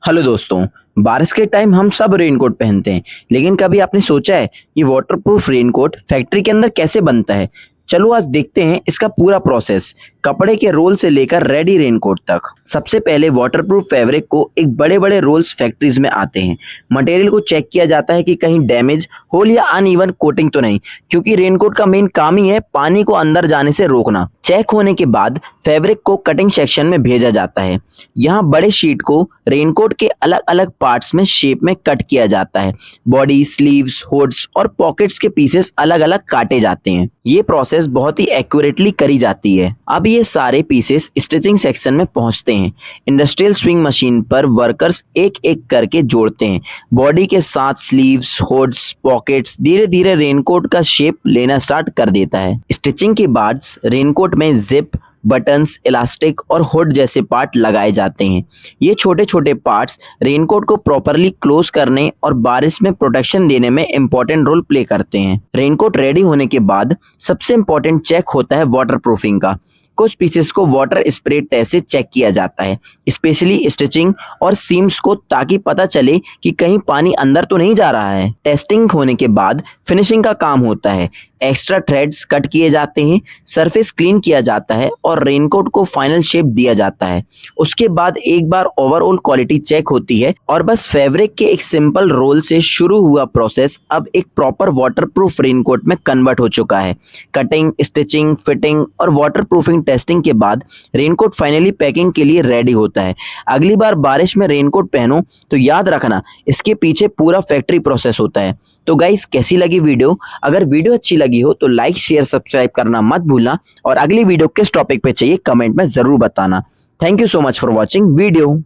Hello दोस्तों। बारिश के टाइम हम सब रेनकोट पहनते हैं, लेकिन कभी आपने सोचा है ये वाटरप्रूफ रेनकोट फैक्ट्री के अंदर कैसे बनता है? चलो आज देखते हैं इसका पूरा प्रोसेस, कपड़े के रोल से लेकर रेडी रेनकोट तक। सबसे पहले वाटरप्रूफ फैब्रिक को एक बड़े बड़े रोल्स फैक्ट्रीज में आते हैं। मटेरियल को चेक किया जाता है कि कहीं डैमेज होल या अनइवन कोटिंग तो नहीं, क्योंकि रेनकोट का मेन काम ही है पानी को अंदर जाने से रोकना। चेक होने के बाद फैब्रिक को कटिंग सेक्शन में भेजा जाता है। यहाँ बड़े शीट को रेनकोट के अलग अलग पार्ट्स में शेप में कट किया जाता है। बॉडी, स्लीव्स, हुड्स और पॉकेट्स के पीसेस अलग अलग काटे जाते हैं। ये प्रोसेस बहुत ही एक्यूरेटली करी जाती है। अब ये सारे पीसेस स्टिचिंग सेक्शन में पहुंचते हैं। इंडस्ट्रियल स्विंग मशीन पर वर्कर्स एक एक करके जोड़ते हैं। बॉडी के साथ स्लीव्स, हुड्स, पॉकेट्स धीरे धीरे रेनकोट का शेप लेना स्टार्ट कर देता है। स्टिचिंग के बाद रेनकोट में जिप, बटन्स, इलास्टिक और हुड जैसे पार्ट लगाए जाते हैं। ये छोटे छोटे पार्ट्स रेनकोट को प्रॉपरली क्लोज करने और बारिश में प्रोटेक्शन देने में इंपॉर्टेंट रोल प्ले करते हैं। रेनकोट रेडी होने के बाद सबसे इंपॉर्टेंट चेक होता है वाटरप्रूफिंग का। कुछ पीसेस को वाटर स्प्रे टेस्ट से चेक किया जाता है, स्पेशली स्टिचिंग और सीम्स को, ताकि पता चले कि कहीं पानी अंदर तो नहीं जा रहा है। टेस्टिंग होने के बाद फिनिशिंग का काम होता है। एक्स्ट्रा थ्रेड्स कट किए जाते हैं, सरफेस क्लीन किया जाता है और रेनकोट को फाइनल शेप दिया जाता है। उसके बाद एक बार ओवरऑल क्वालिटी चेक होती है और बस फैब्रिक के एक सिंपल रोल से शुरू हुआ प्रोसेस अब एक प्रॉपर वाटरप्रूफ रेनकोट में कन्वर्ट हो चुका है। कटिंग, स्टिचिंग, फिटिंग और वाटरप्रूफिंग टेस्टिंग के बाद रेनकोट फाइनली पैकिंग के लिए रेडी होता है। अगली बार बारिश में रेनकोट पहनो तो याद रखना, इसके पीछे पूरा फैक्ट्री प्रोसेस होता है। तो गाइस, कैसी लगी वीडियो? अगर वीडियो अच्छी लगी हो तो लाइक, शेयर, सब्सक्राइब करना मत भूलना और अगली वीडियो किस टॉपिक पे चाहिए कमेंट में जरूर बताना। Thank you so much for watching video.